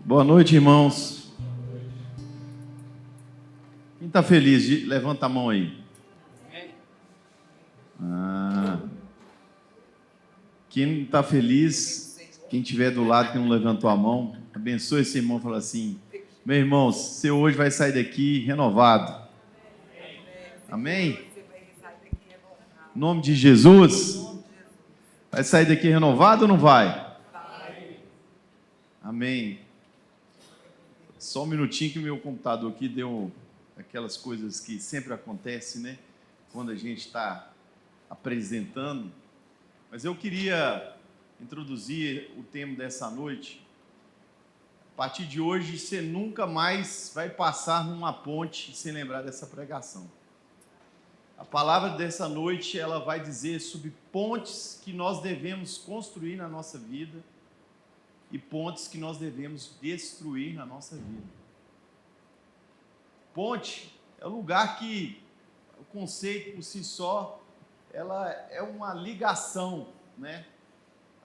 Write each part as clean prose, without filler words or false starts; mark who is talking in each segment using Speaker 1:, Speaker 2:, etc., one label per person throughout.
Speaker 1: Boa noite, irmãos. Quem está feliz? Levanta a mão aí. Quem não está feliz, quem estiver do lado que não levantou a mão, abençoe esse irmão e fala assim: meu irmão, você hoje vai sair daqui renovado. Amém? Em nome de Jesus. Vai sair daqui renovado ou não vai? Amém. Só um minutinho que o meu computador aqui deu aquelas coisas que sempre acontecem, né? Quando a gente está apresentando. Mas eu queria introduzir o tema dessa noite. A partir de hoje, você nunca mais vai passar numa ponte sem lembrar dessa pregação. A palavra dessa noite, ela vai dizer sobre pontes que nós devemos construir na nossa vida e pontes que nós devemos destruir na nossa vida. Ponte é um lugar que, o conceito por si só, ela é uma ligação, né?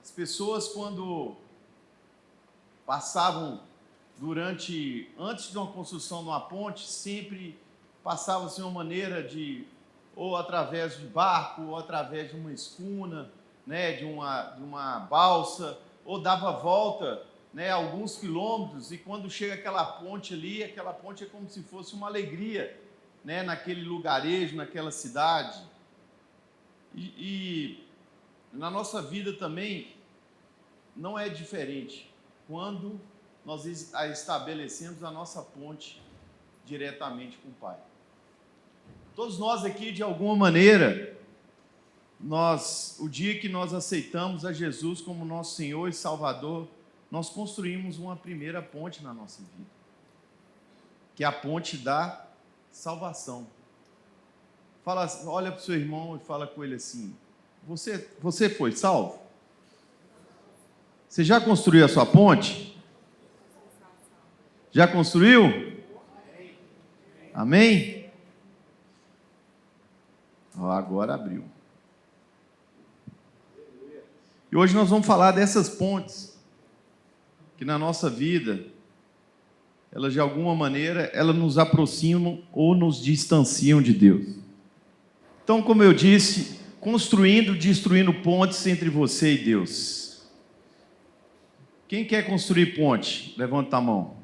Speaker 1: As pessoas, quando passavam antes de uma construção de uma ponte, sempre passavam de uma maneira de, ou através de barco, ou através de uma escuna, né? de uma balsa, ou dava volta, né, alguns quilômetros, e quando chega aquela ponte ali, aquela ponte é como se fosse uma alegria, né, naquele lugarejo, naquela cidade. E na nossa vida também não é diferente quando nós estabelecemos a nossa ponte diretamente com o Pai. Todos nós aqui, de alguma maneira, o dia que nós aceitamos a Jesus como nosso Senhor e Salvador, nós construímos uma primeira ponte na nossa vida, que é a ponte da salvação. Olha para o seu irmão e fala com ele assim: você foi salvo? Você já construiu a sua ponte? Já construiu? Amém? Agora abriu. E hoje nós vamos falar dessas pontes que na nossa vida, elas de alguma maneira, elas nos aproximam ou nos distanciam de Deus. Então, como eu disse, destruindo pontes entre você e Deus. Quem quer construir ponte? Levanta a mão.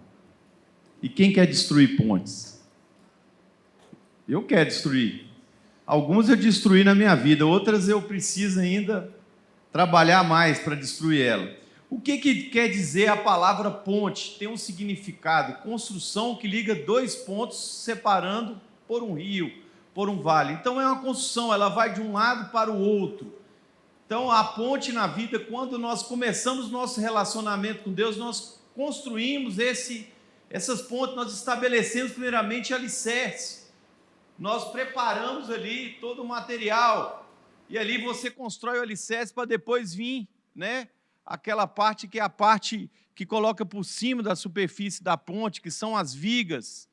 Speaker 1: E quem quer destruir pontes? Eu quero destruir. Algumas eu destruí na minha vida, outras eu preciso ainda trabalhar mais para destruir ela. O que quer dizer a palavra ponte? Tem um significado: construção que liga dois pontos separando por um rio, por um vale. Então é uma construção, ela vai de um lado para o outro. Então a ponte na vida, quando nós começamos nosso relacionamento com Deus, nós construímos essas pontes, nós estabelecemos primeiramente alicerce. Nós preparamos ali todo o material. E ali você constrói o alicerce para depois vir, né? Aquela parte que é a parte que coloca por cima da superfície da ponte, que são as vigas.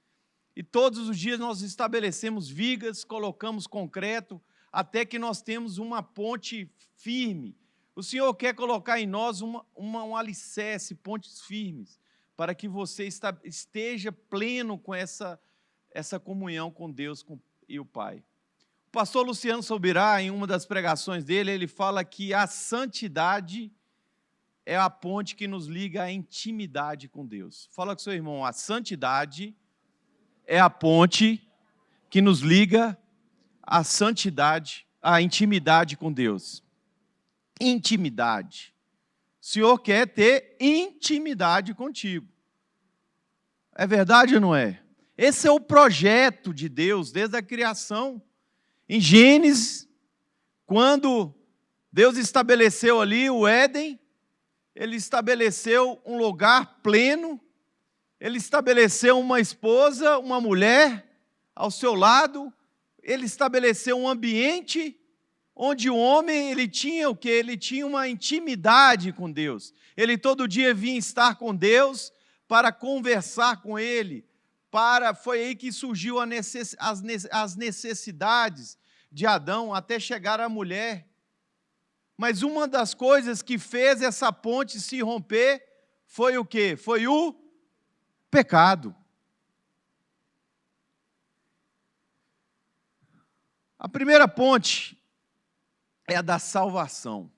Speaker 1: E todos os dias nós estabelecemos vigas, colocamos concreto, até que nós temos uma ponte firme. O Senhor quer colocar em nós um alicerce, pontes firmes, para que você esteja pleno com essa comunhão com Deus e o Pai. O pastor Luciano Subirá, em uma das pregações dele, ele fala que a santidade é a ponte que nos liga à intimidade com Deus. Fala com seu irmão: a santidade é a ponte que nos liga à santidade, à intimidade com Deus. Intimidade. O Senhor quer ter intimidade contigo. É verdade ou não é? Esse é o projeto de Deus desde a criação. Em Gênesis, quando Deus estabeleceu ali o Éden, Ele estabeleceu um lugar pleno, Ele estabeleceu uma esposa, uma mulher ao seu lado, Ele estabeleceu um ambiente onde o homem, ele tinha o quê? Ele tinha uma intimidade com Deus. Ele todo dia vinha estar com Deus para conversar com Ele. Foi aí que surgiu as necessidades de Adão até chegar à mulher. Mas uma das coisas que fez essa ponte se romper foi o quê? Foi o pecado. A primeira ponte é a da salvação.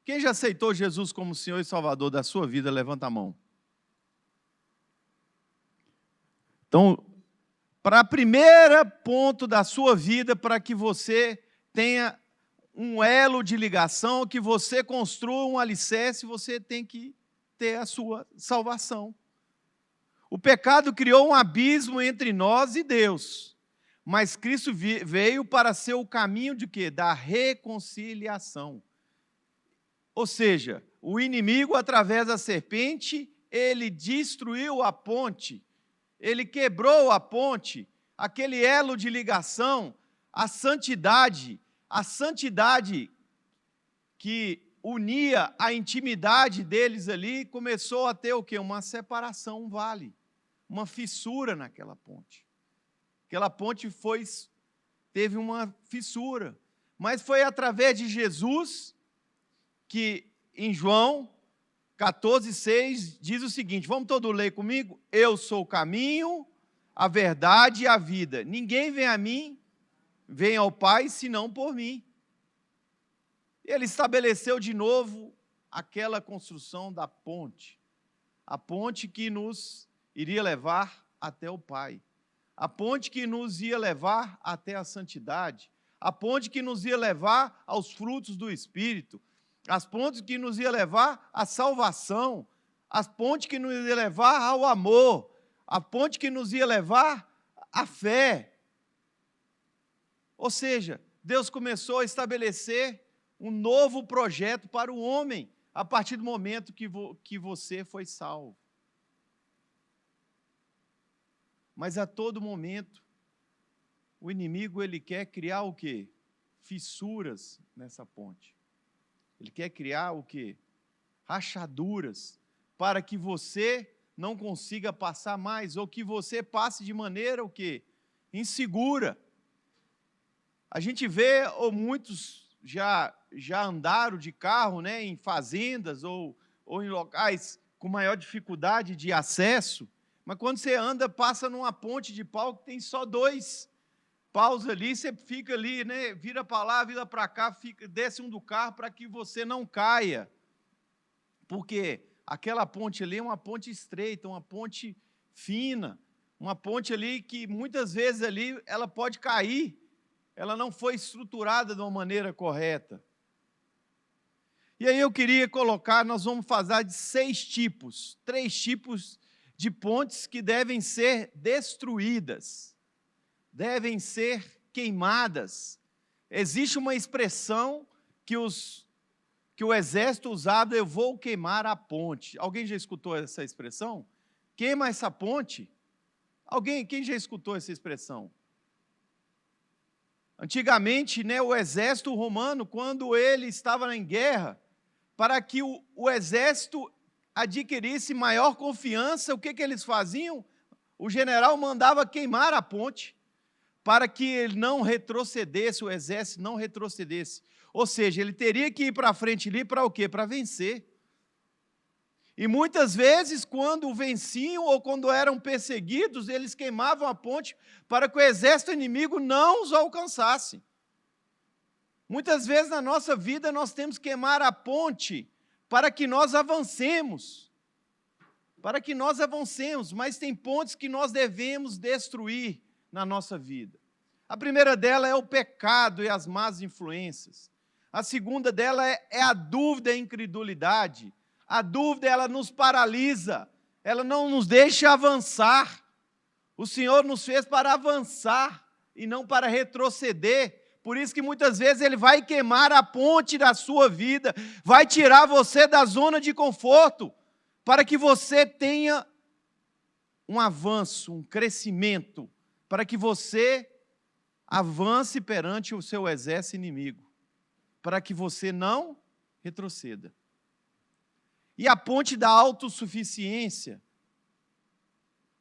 Speaker 1: Quem já aceitou Jesus como Senhor e Salvador da sua vida, levanta a mão. Então, para a primeira ponto da sua vida, para que você tenha um elo de ligação, que você construa um alicerce, você tem que ter a sua salvação. O pecado criou um abismo entre nós e Deus, mas Cristo veio para ser o caminho de quê? Da reconciliação. Ou seja, o inimigo, através da serpente, ele destruiu a ponte, ele quebrou a ponte, aquele elo de ligação, a santidade que unia a intimidade deles ali, começou a ter o quê? Uma separação, um vale, uma fissura naquela ponte. Aquela ponte teve uma fissura, mas foi através de Jesus que em João 14,6 diz o seguinte, vamos todos ler comigo? Eu sou o caminho, a verdade e a vida. Ninguém vem a mim, vem ao Pai, senão por mim. Ele estabeleceu de novo aquela construção da ponte. A ponte que nos iria levar até o Pai. A ponte que nos ia levar até a santidade. A ponte que nos ia levar aos frutos do Espírito. As pontes que nos ia levar à salvação, as pontes que nos ia levar ao amor, a ponte que nos ia levar à fé. Ou seja, Deus começou a estabelecer um novo projeto para o homem, a partir do momento que você foi salvo. Mas a todo momento, o inimigo ele quer criar o quê? Fissuras nessa ponte. Ele quer criar o quê? Rachaduras, para que você não consiga passar mais, ou que você passe de maneira o quê? Insegura. A gente vê, ou muitos já andaram de carro, né, em fazendas, ou em locais com maior dificuldade de acesso, mas quando você anda, passa numa ponte de pau que tem só 2 paus ali, você fica ali, né, vira para lá, vira para cá, desce do carro para que você não caia. Porque aquela ponte ali é uma ponte estreita, uma ponte fina, uma ponte ali que muitas vezes ali ela pode cair, ela não foi estruturada de uma maneira correta. E aí eu queria colocar, nós vamos falar de 3 tipos de pontes que devem ser destruídas. Devem ser queimadas. Existe uma expressão que o exército usava, eu vou queimar a ponte. Alguém já escutou essa expressão? Queima essa ponte? Quem já escutou essa expressão? Antigamente, né, o exército romano, quando ele estava em guerra, para que o exército adquirisse maior confiança, o que eles faziam? O general mandava queimar a ponte, para que ele não retrocedesse, o exército não retrocedesse. Ou seja, ele teria que ir para frente ali para o quê? Para vencer. E muitas vezes, quando venciam ou quando eram perseguidos, eles queimavam a ponte para que o exército inimigo não os alcançasse. Muitas vezes na nossa vida nós temos que queimar a ponte para que nós avancemos. Para que nós avancemos, mas tem pontes que nós devemos destruir na nossa vida. A primeira dela é o pecado e as más influências. A segunda dela é a dúvida e a incredulidade. A dúvida, ela nos paralisa, ela não nos deixa avançar. O Senhor nos fez para avançar e não para retroceder. Por isso que muitas vezes Ele vai queimar a ponte da sua vida, vai tirar você da zona de conforto, para que você tenha um avanço, um crescimento, para que você avance perante o seu exército inimigo, para que você não retroceda. E a ponte da autossuficiência.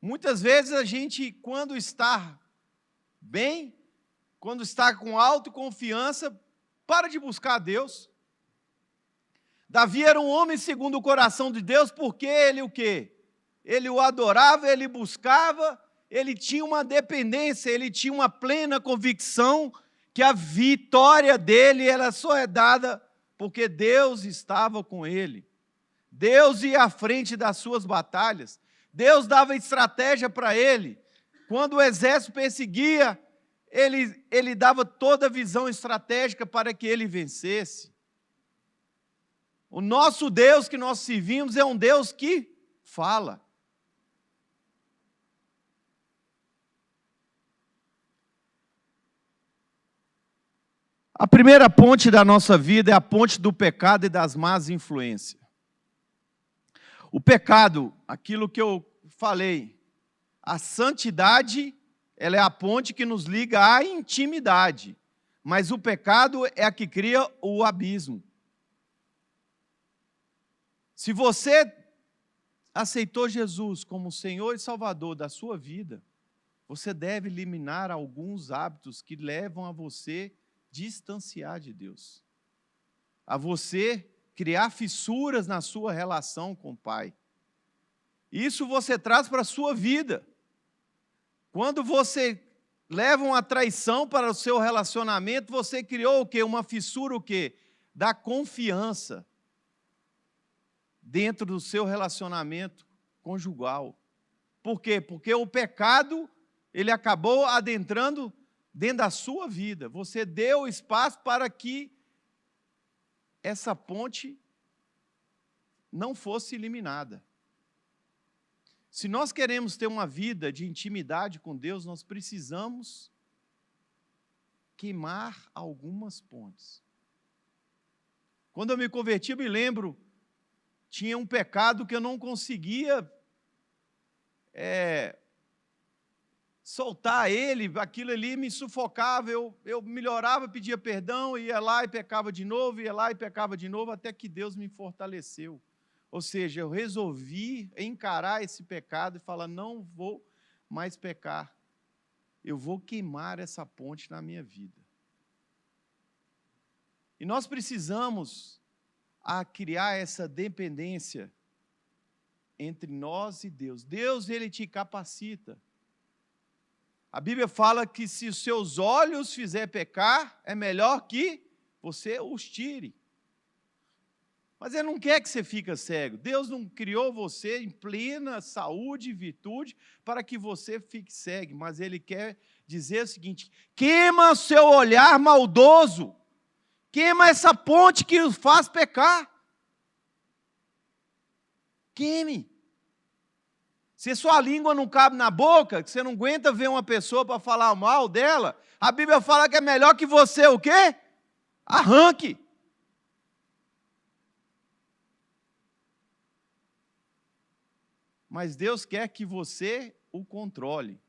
Speaker 1: Muitas vezes a gente, quando está bem, quando está com autoconfiança, para de buscar a Deus. Davi era um homem segundo o coração de Deus, porque ele o quê? ele o adorava, ele buscava, ele tinha uma dependência, ele tinha uma plena convicção que a vitória dele ela só é dada porque Deus estava com ele. Deus ia à frente das suas batalhas. Deus dava estratégia para ele. Quando o exército perseguia, ele dava toda a visão estratégica para que ele vencesse. O nosso Deus que nós servimos é um Deus que fala. A primeira ponte da nossa vida é a ponte do pecado e das más influências. O pecado, aquilo que eu falei, a santidade, ela é a ponte que nos liga à intimidade, mas o pecado é a que cria o abismo. Se você aceitou Jesus como Senhor e Salvador da sua vida, você deve eliminar alguns hábitos que levam a você distanciar de Deus, a você criar fissuras na sua relação com o Pai. Isso você traz para a sua vida. Quando você leva uma traição para o seu relacionamento, você criou o quê? Uma fissura o quê? Da confiança dentro do seu relacionamento conjugal. Por quê? Porque o pecado, ele acabou adentrando dentro da sua vida. Você deu espaço para que essa ponte não fosse eliminada. Se nós queremos ter uma vida de intimidade com Deus, nós precisamos queimar algumas pontes. Quando eu me converti, eu me lembro, tinha um pecado que eu não conseguia soltar ele, aquilo ali me sufocava, eu melhorava, pedia perdão, ia lá e pecava de novo, ia lá e pecava de novo, até que Deus me fortaleceu. Ou seja, eu resolvi encarar esse pecado e falar, não vou mais pecar, eu vou queimar essa ponte na minha vida. E nós precisamos criar essa dependência entre nós e Deus. Deus, ele te capacita. A Bíblia fala que se os seus olhos fizer pecar, é melhor que você os tire. Mas Ele não quer que você fique cego. Deus não criou você em plena saúde e virtude para que você fique cego. Mas Ele quer dizer o seguinte, queima o seu olhar maldoso. Queima essa ponte que os faz pecar. Queime. Se sua língua não cabe na boca, que você não aguenta ver uma pessoa para falar mal dela, a Bíblia fala que é melhor que você o quê? Arranque. Mas Deus quer que você o controle.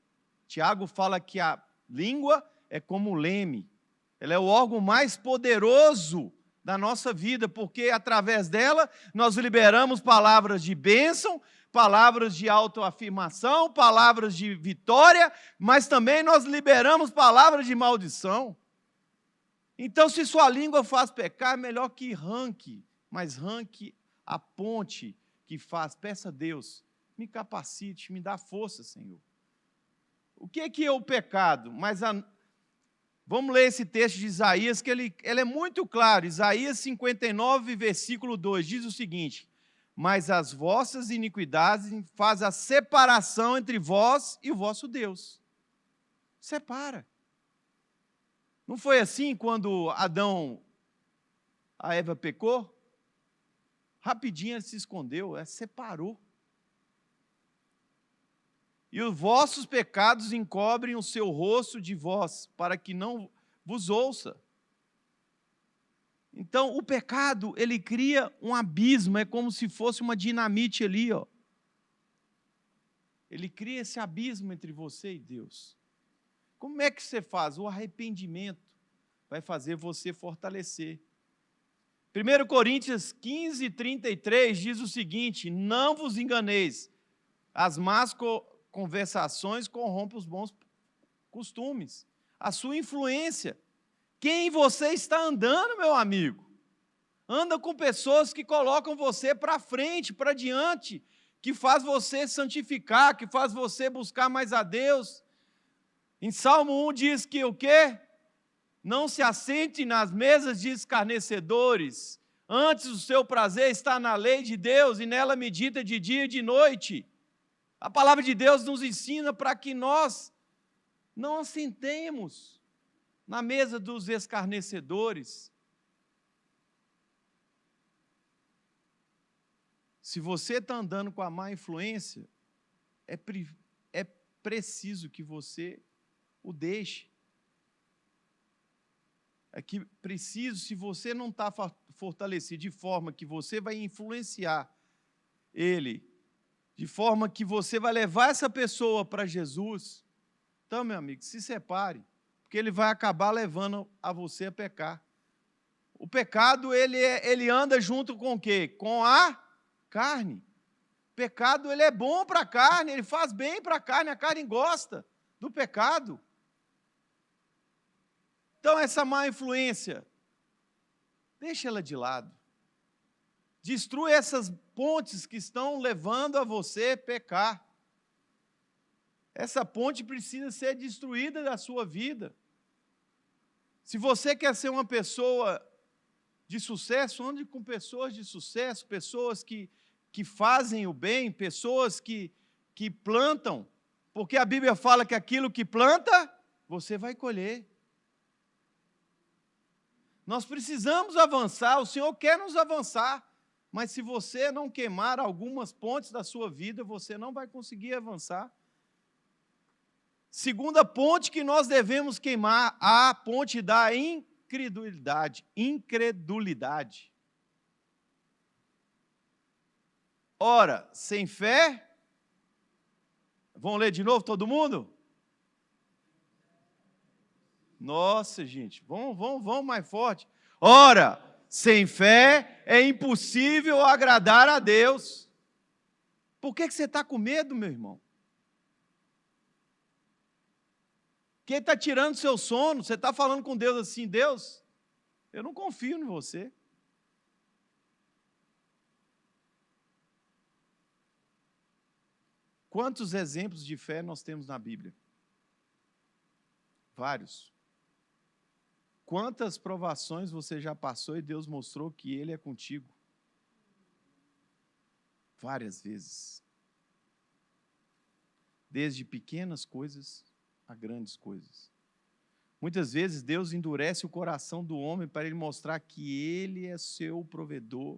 Speaker 1: Tiago fala que a língua é como o leme. Ela é o órgão mais poderoso da nossa vida, porque através dela nós liberamos palavras de bênção, palavras de autoafirmação, palavras de vitória, mas também nós liberamos palavras de maldição. Então, se sua língua faz pecar, é melhor que arranque, mas arranque a ponte que faz. Peça a Deus, me capacite, me dá força, Senhor. O que é o pecado? Vamos ler esse texto de Isaías, que ele é muito claro. Isaías 59, versículo 2, diz o seguinte, mas as vossas iniquidades fazem a separação entre vós e o vosso Deus. Separa. Não foi assim quando a Eva pecou? Rapidinho ele se escondeu, separou. E os vossos pecados encobrem o seu rosto de vós, para que não vos ouça. Então, o pecado, ele cria um abismo, é como se fosse uma dinamite ali, ó. Ele cria esse abismo entre você e Deus. Como é que você faz? O arrependimento vai fazer você fortalecer. 1 Coríntios 15, 33 diz o seguinte, não vos enganeis, as más conversações corrompem os bons costumes, a sua influência. Quem você está andando, meu amigo? Anda com pessoas que colocam você para frente, para diante, que faz você santificar, que faz você buscar mais a Deus. Em Salmo 1 diz que o quê? Não se assente nas mesas de escarnecedores, antes o seu prazer está na lei de Deus, e nela medita de dia e de noite. A palavra de Deus nos ensina para que nós não assentemos na mesa dos escarnecedores. Se você está andando com a má influência, é preciso que você o deixe. É que preciso, se você não está fortalecido de forma que você vai influenciar ele, de forma que você vai levar essa pessoa para Jesus, então, meu amigo, se separe, porque ele vai acabar levando a você a pecar. O pecado, ele anda junto com o quê? Com a carne. O pecado, ele é bom para a carne, ele faz bem para a carne gosta do pecado. Então, essa má influência, deixa ela de lado. Destrua essas pontes que estão levando a você a pecar. Essa ponte precisa ser destruída da sua vida. Se você quer ser uma pessoa de sucesso, ande com pessoas de sucesso, pessoas que fazem o bem, pessoas que plantam, porque a Bíblia fala que aquilo que planta, você vai colher. Nós precisamos avançar, o Senhor quer nos avançar, mas se você não queimar algumas pontes da sua vida, você não vai conseguir avançar. Segunda ponte que nós devemos queimar, a ponte da incredulidade. Incredulidade. Ora, sem fé, vamos ler de novo todo mundo? Nossa, gente, vamos mais forte. Ora, sem fé é impossível agradar a Deus. Por que você está com medo, meu irmão? Quem está tirando seu sono? Você está falando com Deus assim, Deus, eu não confio em você. Quantos exemplos de fé nós temos na Bíblia? Vários. Quantas provações você já passou e Deus mostrou que Ele é contigo? Várias vezes. Desde pequenas coisas a grandes coisas. Muitas vezes Deus endurece o coração do homem para ele mostrar que Ele é seu provedor,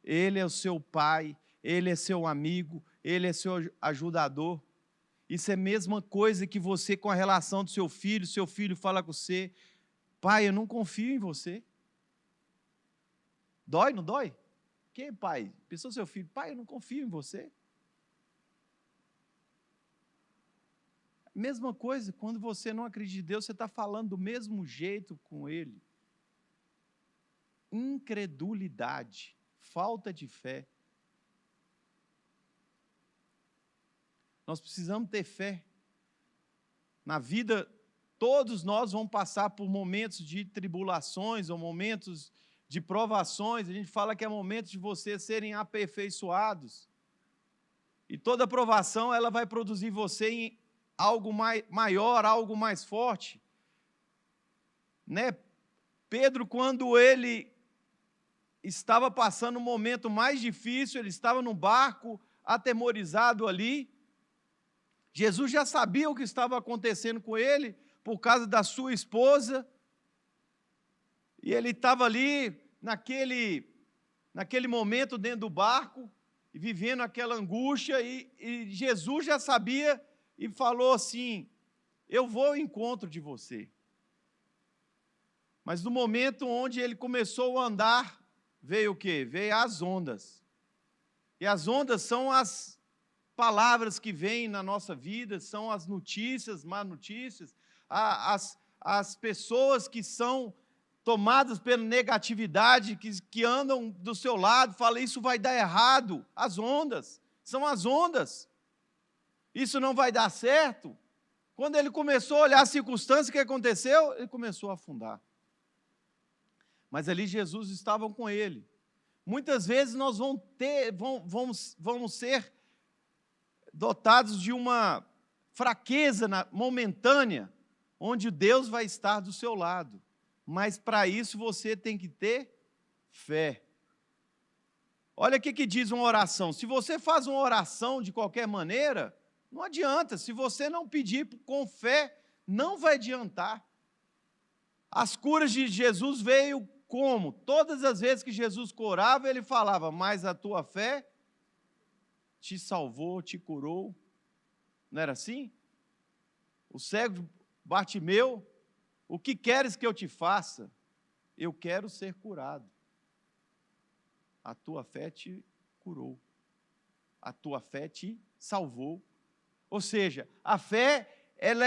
Speaker 1: Ele é o seu pai, Ele é seu amigo, Ele é seu ajudador. Isso é a mesma coisa que você com a relação do seu filho fala com você, pai, eu não confio em você. Dói, não dói? Quem, pai? Pensou seu filho, pai, eu não confio em você. Mesma coisa, quando você não acredita em Deus, você está falando do mesmo jeito com Ele. Incredulidade, falta de fé. Nós precisamos ter fé. Na vida, todos nós vamos passar por momentos de tribulações ou momentos de provações. A gente fala que é momento de vocês serem aperfeiçoados. E toda provação, ela vai produzir você em algo maior, algo mais forte. Né? Pedro, quando ele estava passando um momento mais difícil, ele estava num barco, atemorizado ali. Jesus já sabia o que estava acontecendo com ele, por causa da sua esposa. E ele estava ali, naquele momento dentro do barco, vivendo aquela angústia, e Jesus já sabia e falou assim, eu vou ao encontro de você. Mas no momento onde ele começou a andar, veio o quê? Veio as ondas. E as ondas são as palavras que vêm na nossa vida, são as notícias, más notícias, as pessoas que são tomadas pela negatividade, que andam do seu lado, falam, isso vai dar errado. As ondas, são as ondas. Isso não vai dar certo. Quando ele começou a olhar as circunstâncias, o que aconteceu? Ele começou a afundar. Mas ali Jesus estava com ele. Muitas vezes nós vamos ser dotados de uma fraqueza momentânea, onde Deus vai estar do seu lado. Mas para isso você tem que ter fé. Olha o que diz uma oração. Se você faz uma oração de qualquer maneira, não adianta. Se você não pedir com fé, não vai adiantar. As curas de Jesus veio como? Todas as vezes que Jesus curava, ele falava, mas a tua fé te salvou, te curou. Não era assim? O cego Bartimeu, o que queres que eu te faça? Eu quero ser curado. A tua fé te curou. A tua fé te salvou. Ou seja, a fé, ela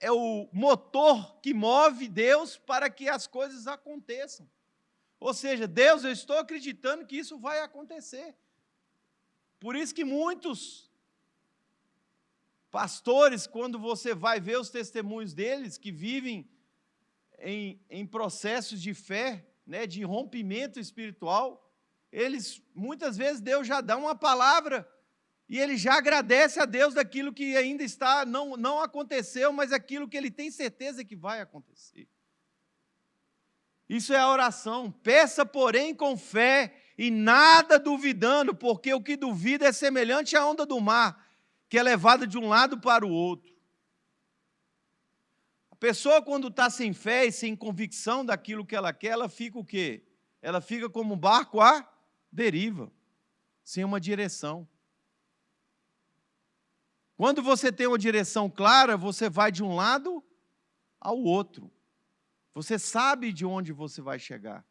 Speaker 1: é o motor que move Deus para que as coisas aconteçam. Ou seja, Deus, eu estou acreditando que isso vai acontecer. Por isso que muitos pastores, quando você vai ver os testemunhos deles, que vivem em processos de fé, né, de rompimento espiritual, eles, muitas vezes, Deus já dá uma palavra e ele já agradece a Deus daquilo que ainda está, não aconteceu, mas aquilo que ele tem certeza que vai acontecer. Isso é a oração. Peça, porém, com fé e nada duvidando, porque o que duvida é semelhante à onda do mar, que é levada de um lado para o outro. A pessoa, quando está sem fé e sem convicção daquilo que ela quer, ela fica o quê? Ela fica como um barco à deriva, sem uma direção. Quando você tem uma direção clara, você vai de um lado ao outro. Você sabe de onde você vai chegar.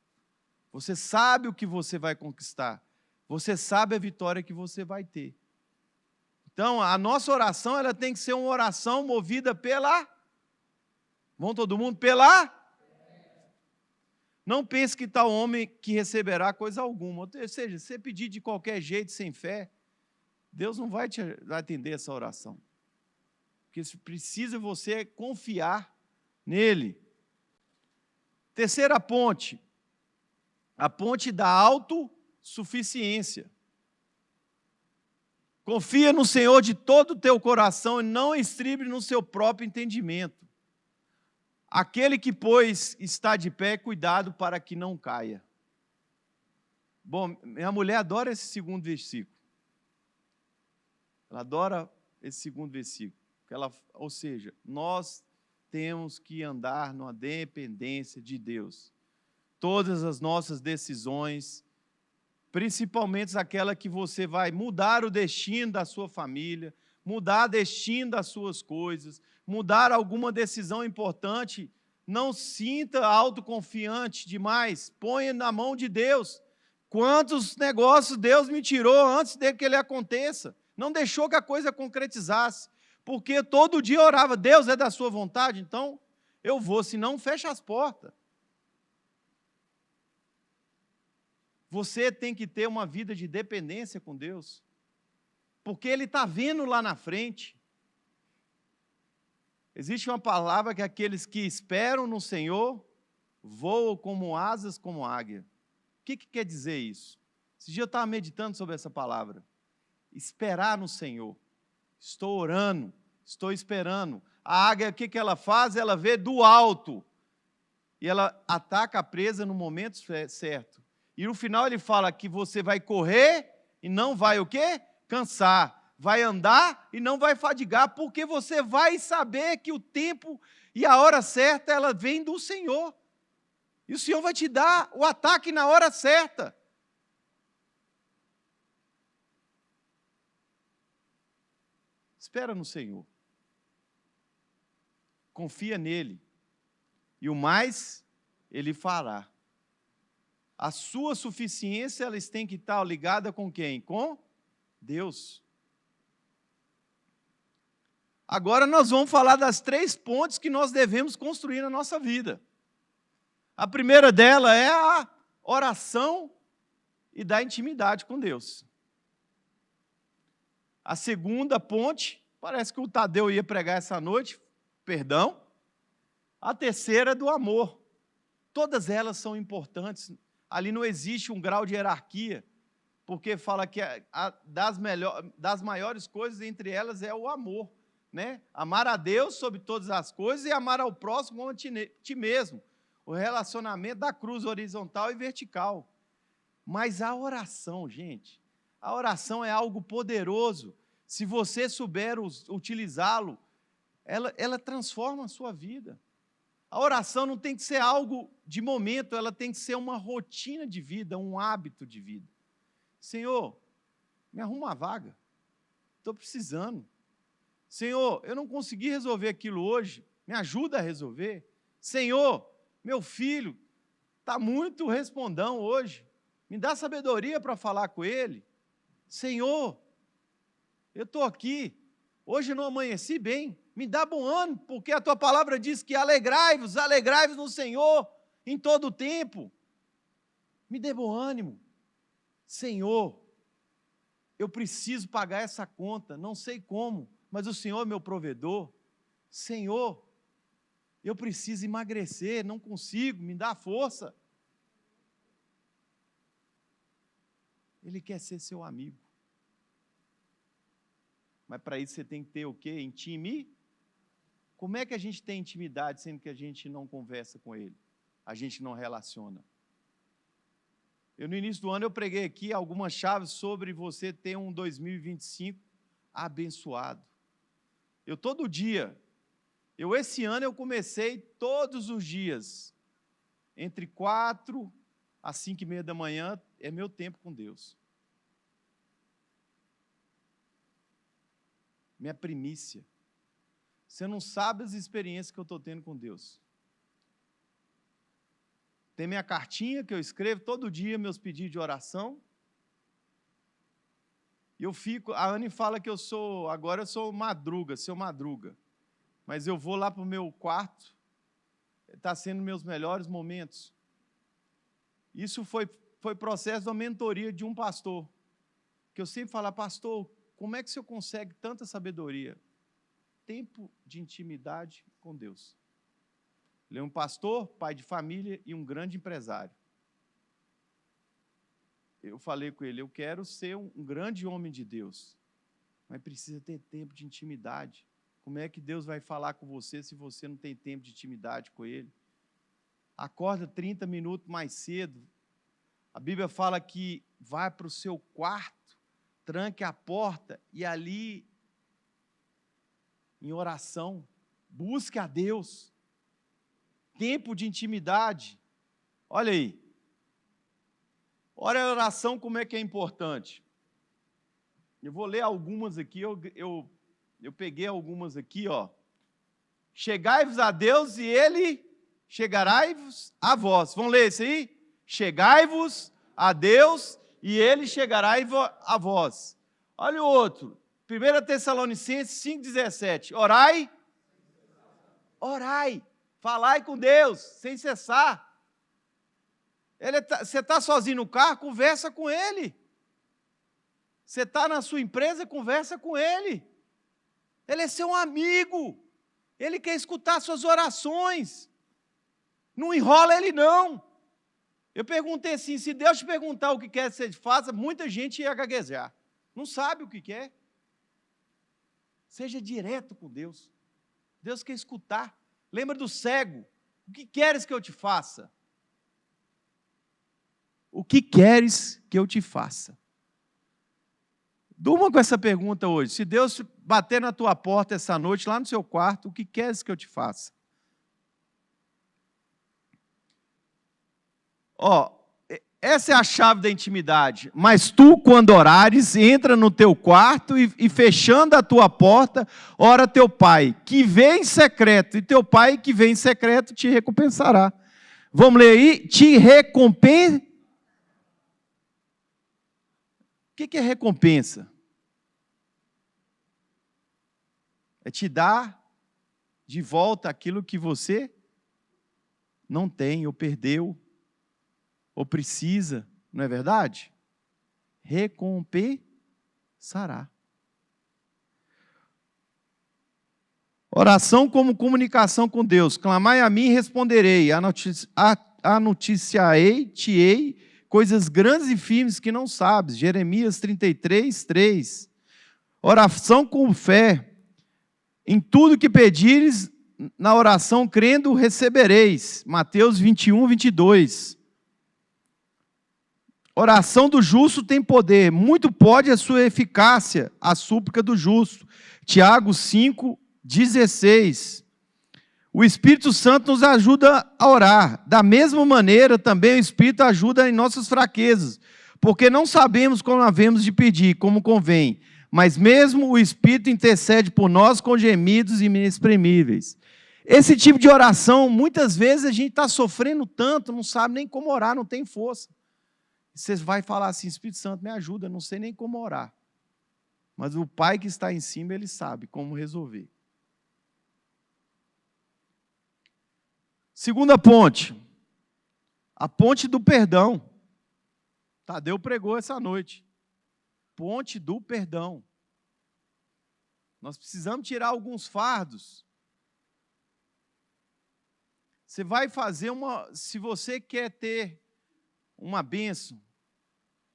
Speaker 1: Você sabe o que você vai conquistar. Você sabe a vitória que você vai ter. Então, a nossa oração, ela tem que ser uma oração movida pela... Vamos todo mundo? Pela... Não pense que tal homem que receberá coisa alguma. Ou seja, se você pedir de qualquer jeito, sem fé, Deus não vai te atender essa oração. Porque precisa você confiar nele. Terceira ponte. A ponte da autossuficiência. Confia no Senhor de todo o teu coração e não estribe no seu próprio entendimento. Aquele que, pois, está de pé, cuidado para que não caia. Bom, minha mulher adora esse segundo versículo. Ela adora esse segundo versículo. Ou seja, nós temos que andar numa dependência de Deus. Todas as nossas decisões, principalmente aquela que você vai mudar o destino da sua família, mudar o destino das suas coisas, mudar alguma decisão importante, não sinta autoconfiante demais, ponha na mão de Deus. Quantos negócios Deus me tirou antes de que ele aconteça? Não deixou que a coisa concretizasse, porque todo dia eu orava, Deus é da sua vontade, então eu vou, senão fecha as portas. Você tem que ter uma vida de dependência com Deus, porque Ele está vendo lá na frente. Existe uma palavra que aqueles que esperam no Senhor voam como asas, como águia. O que quer dizer isso? Esse dia eu estava meditando sobre essa palavra. Esperar no Senhor. Estou orando, estou esperando. A águia, o que ela faz? Ela vê do alto. E ela ataca a presa no momento certo. E no final ele fala que você vai correr e não vai o quê? Cansar. Vai andar e não vai fadigar, porque você vai saber que o tempo e a hora certa, ela vem do Senhor. E o Senhor vai te dar o ataque na hora certa. Espera no Senhor. Confia nele. E o mais, ele fará. A sua suficiência, elas têm que estar ligada com quem? Com Deus. Agora nós vamos falar das 3 pontes que nós devemos construir na nossa vida. A primeira dela é a oração e da intimidade com Deus. A segunda ponte, parece que o Tadeu ia pregar essa noite, perdão. A terceira é do amor. Todas elas são importantes. Ali não existe um grau de hierarquia, porque fala que das maiores coisas, entre elas, é o amor. Né? Amar a Deus sobre todas as coisas e amar ao próximo como a ti mesmo. O relacionamento da cruz horizontal e vertical. Mas a oração, gente, a oração é algo poderoso. Se você souber utilizá-lo, ela transforma a sua vida. A oração não tem que ser algo de momento, ela tem que ser uma rotina de vida, um hábito de vida. Senhor, me arruma uma vaga, estou precisando. Senhor, eu não consegui resolver aquilo hoje, me ajuda a resolver. Senhor, meu filho está muito respondão hoje, me dá sabedoria para falar com ele. Senhor, eu estou aqui, hoje não amanheci bem, me dá bom ânimo, porque a tua palavra diz que alegrai-vos no Senhor em todo o tempo. Me dê bom ânimo. Senhor, eu preciso pagar essa conta, não sei como, mas o Senhor é meu provedor. Senhor, eu preciso emagrecer, não consigo, me dá força. Ele quer ser seu amigo. Mas para isso você tem que ter o quê? Como é que a gente tem intimidade sendo que a gente não conversa com ele? A gente não relaciona. No início do ano, eu preguei aqui algumas chaves sobre você ter um 2025 abençoado. Todo dia, esse ano eu comecei todos os dias, entre 4 às 5:30 da manhã, é meu tempo com Deus. Minha primícia. Você não sabe as experiências que eu estou tendo com Deus. Tem minha cartinha que eu escrevo todo dia, meus pedidos de oração. E a Anne fala que agora eu sou seu madruga. Mas eu vou lá para o meu quarto, está sendo meus melhores momentos. Isso foi processo da mentoria de um pastor, que eu sempre falo, pastor, como é que o senhor consegue tanta sabedoria? Tempo de intimidade com Deus. Ele é um pastor, pai de família e um grande empresário. Eu falei com ele, eu quero ser um grande homem de Deus, mas precisa ter tempo de intimidade. Como é que Deus vai falar com você se você não tem tempo de intimidade com Ele? Acorda 30 minutos mais cedo. A Bíblia fala que vai para o seu quarto, tranque a porta e ali, em oração, busque a Deus. Tempo de intimidade. Olha aí. Olha a oração como é que é importante. Eu vou ler algumas aqui, eu peguei algumas aqui, ó. Chegai-vos a Deus e Ele chegará-vos a vós. Vamos ler isso aí? Chegai-vos a Deus e Ele chegará a vós. Olha o outro. 1 Tessalonicenses 5,17. Orai, falai com Deus, sem cessar. Você está sozinho no carro, conversa com Ele. Você está na sua empresa, conversa com Ele. Ele é seu amigo. Ele quer escutar suas orações. Não enrola Ele, não. Eu perguntei assim, se Deus te perguntar o que quer que você faça, muita gente ia gaguejar. Não sabe o que quer. Seja direto com Deus. Deus quer escutar. Lembra do cego. O que queres que eu te faça? O que queres que eu te faça? Durma com essa pergunta hoje. Se Deus bater na tua porta essa noite, lá no seu quarto, o que queres que eu te faça? Essa é a chave da intimidade. Mas tu, quando orares, entra no teu quarto e fechando a tua porta, ora teu Pai, que vê em secreto, e teu Pai que vê em secreto te recompensará. Vamos ler aí? Te recompensa. O que é recompensa? É te dar de volta aquilo que você não tem, ou perdeu, ou precisa, não é verdade? Recompensará. Oração como comunicação com Deus. Clamai a mim e responderei. Anoticiarei-te-ei coisas grandes e firmes que não sabes. Jeremias 33, 3. Oração com fé. Em tudo que pedires, na oração crendo, recebereis. Mateus 21, 22. Oração do justo tem poder. Muito pode a sua eficácia, a súplica do justo. Tiago 5, 16. O Espírito Santo nos ajuda a orar. Da mesma maneira, também o Espírito ajuda em nossas fraquezas, porque não sabemos como havemos de pedir, como convém, mas mesmo o Espírito intercede por nós com gemidos inexprimíveis. Esse tipo de oração, muitas vezes a gente está sofrendo tanto, não sabe nem como orar, não tem força. Você vai falar assim: Espírito Santo, me ajuda, não sei nem como orar. Mas o Pai que está em cima, Ele sabe como resolver. Segunda ponte, a ponte do perdão. Tadeu pregou essa noite. Ponte do perdão. Nós precisamos tirar alguns fardos. Você vai fazer se você quer ter uma bênção,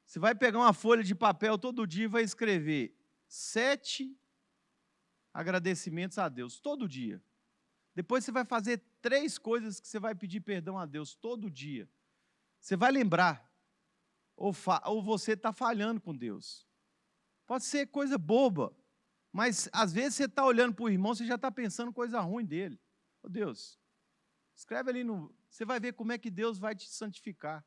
Speaker 1: você vai pegar uma folha de papel todo dia e vai escrever 7 agradecimentos a Deus, todo dia. Depois você vai fazer 3 coisas que você vai pedir perdão a Deus todo dia. Você vai lembrar, ou você está falhando com Deus. Pode ser coisa boba, mas às vezes você está olhando para o irmão, você já está pensando coisa ruim dele. Oh, Deus, escreve ali você vai ver como é que Deus vai te santificar.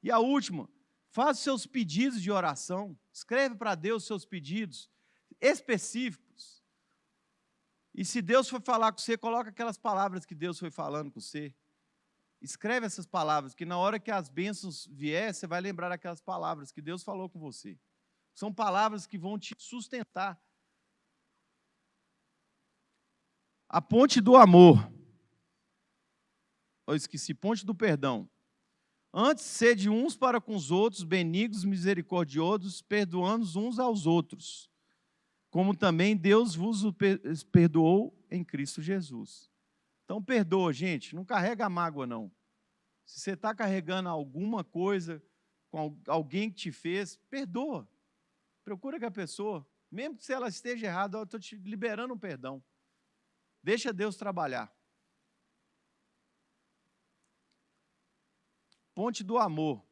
Speaker 1: E a última, faça seus pedidos de oração. Escreve para Deus seus pedidos específicos. E se Deus for falar com você, coloca aquelas palavras que Deus foi falando com você. Escreve essas palavras, que na hora que as bênçãos vier, você vai lembrar aquelas palavras que Deus falou com você. São palavras que vão te sustentar. A ponte do amor. Eu esqueci, ponte do perdão. Antes, sede uns para com os outros, benignos, misericordiosos, perdoando uns aos outros, como também Deus vos perdoou em Cristo Jesus. Então, perdoa, gente, não carrega a mágoa, não. Se você está carregando alguma coisa com alguém que te fez, perdoa. Procura que a pessoa, mesmo que se ela esteja errada, eu estou te liberando um perdão. Deixa Deus trabalhar. Ponte do amor.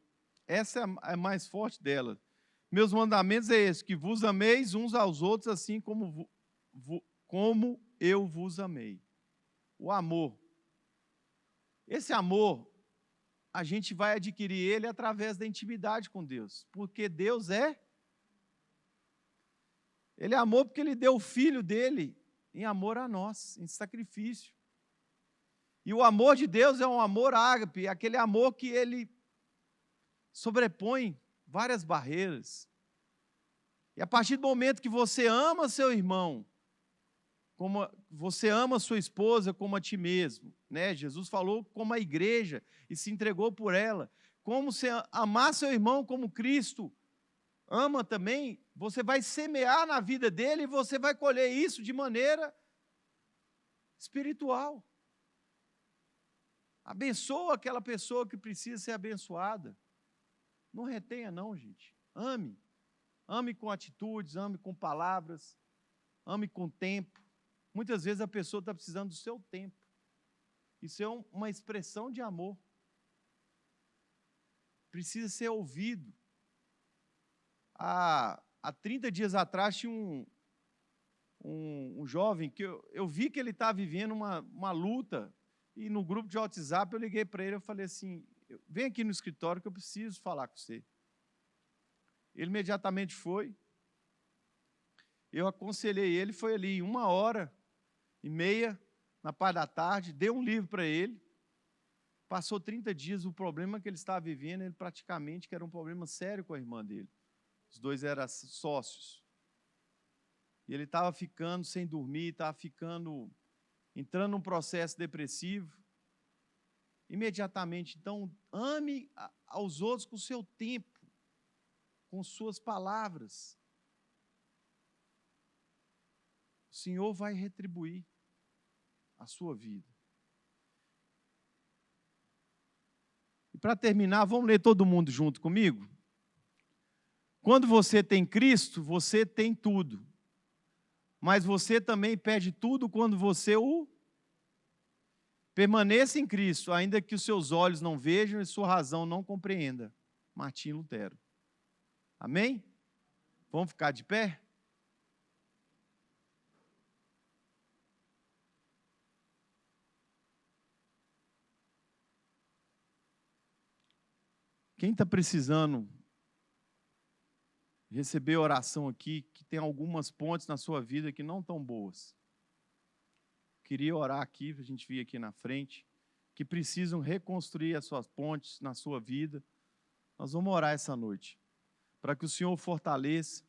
Speaker 1: Essa é a mais forte dela. Meus mandamentos é esse, que vos ameis uns aos outros, assim como eu vos amei. O amor. Esse amor, a gente vai adquirir ele através da intimidade com Deus. Porque Deus Ele é amor porque Ele deu o Filho dele em amor a nós, em sacrifício. E o amor de Deus é um amor ágape, aquele amor que Ele sobrepõe várias barreiras. E a partir do momento que você ama seu irmão, como você ama sua esposa como a ti mesmo, né? Jesus falou como a igreja e se entregou por ela. Como você amar seu irmão como Cristo ama também, você vai semear na vida dele e você vai colher isso de maneira espiritual. Abençoa aquela pessoa que precisa ser abençoada. Não retenha não, gente. Ame. Ame com atitudes, ame com palavras, ame com tempo. Muitas vezes a pessoa está precisando do seu tempo. Isso é uma expressão de amor. Precisa ser ouvido. Há 30 dias atrás tinha um jovem que eu vi que ele estava vivendo uma luta, e no grupo de WhatsApp eu liguei para ele e falei assim: vem aqui no escritório que eu preciso falar com você. Ele imediatamente foi. Eu aconselhei ele, foi ali 1h30, na parte da tarde, dei um livro para ele. Passou 30 dias, o problema que ele estava vivendo, ele praticamente, que era um problema sério com a irmã dele. Os dois eram sócios. E ele estava ficando sem dormir, estava entrando num processo depressivo. Imediatamente, então, ame aos outros com o seu tempo, com suas palavras. O Senhor vai retribuir a sua vida. E para terminar, vamos ler todo mundo junto comigo? Quando você tem Cristo, você tem tudo. Mas você também perde tudo quando você o permaneça em Cristo, ainda que os seus olhos não vejam e sua razão não compreenda. Martim Lutero. Amém? Vamos ficar de pé? Quem está precisando receber oração aqui, que tem algumas pontes na sua vida que não estão boas. Queria orar aqui, para a gente vir aqui na frente, que precisam reconstruir as suas pontes na sua vida. Nós vamos orar essa noite, para que o Senhor fortaleça.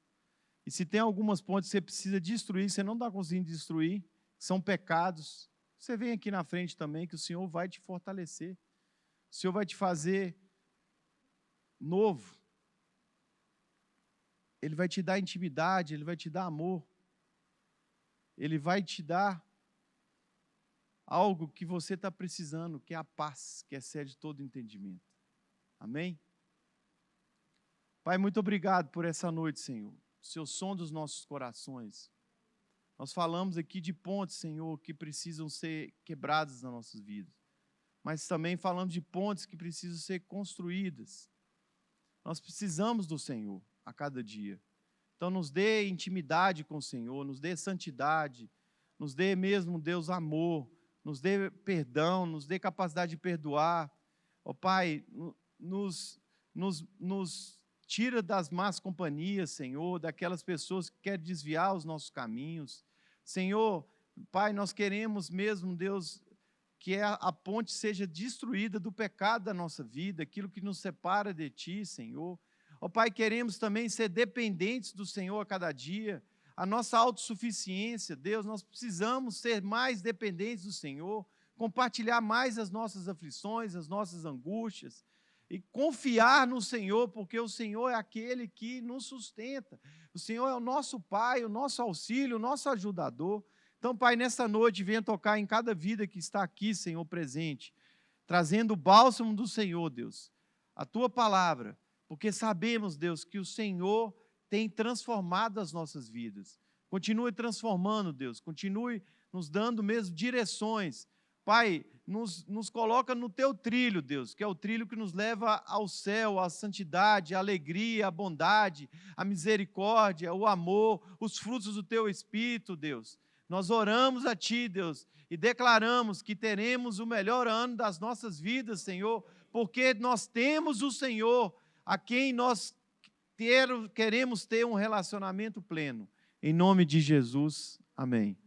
Speaker 1: E se tem algumas pontes que você precisa destruir, você não está conseguindo destruir, são pecados, você vem aqui na frente também, que o Senhor vai te fortalecer. O Senhor vai te fazer novo. Ele vai te dar intimidade, Ele vai te dar amor. Ele vai te dar algo que você está precisando, que é a paz, que excede todo entendimento. Amém? Pai, muito obrigado por essa noite, Senhor. O Senhor sonda os nossos corações. Nós falamos aqui de pontes, Senhor, que precisam ser quebradas nas nossas vidas. Mas também falamos de pontes que precisam ser construídas. Nós precisamos do Senhor a cada dia. Então nos dê intimidade com o Senhor, nos dê santidade, nos dê mesmo, Deus, amor, nos dê perdão, nos dê capacidade de perdoar. Ó Pai, nos tira das más companhias, Senhor, daquelas pessoas que querem desviar os nossos caminhos. Senhor, Pai, nós queremos mesmo, Deus, que a ponte seja destruída do pecado da nossa vida, aquilo que nos separa de Ti, Senhor. Ó Pai, queremos também ser dependentes do Senhor a cada dia, a nossa autossuficiência, Deus, nós precisamos ser mais dependentes do Senhor, compartilhar mais as nossas aflições, as nossas angústias, e confiar no Senhor, porque o Senhor é aquele que nos sustenta, o Senhor é o nosso Pai, o nosso auxílio, o nosso ajudador. Então, Pai, nessa noite, venha tocar em cada vida que está aqui, Senhor, presente, trazendo o bálsamo do Senhor, Deus, a Tua palavra, porque sabemos, Deus, que o Senhor tem transformado as nossas vidas. Continue transformando, Deus, continue nos dando mesmo direções. Pai, nos coloca no Teu trilho, Deus, que é o trilho que nos leva ao céu, à santidade, à alegria, à bondade, à misericórdia, o amor, os frutos do Teu Espírito, Deus. Nós oramos a Ti, Deus, e declaramos que teremos o melhor ano das nossas vidas, Senhor, porque nós temos o Senhor, a quem nós queremos ter um relacionamento pleno. Em nome de Jesus, amém.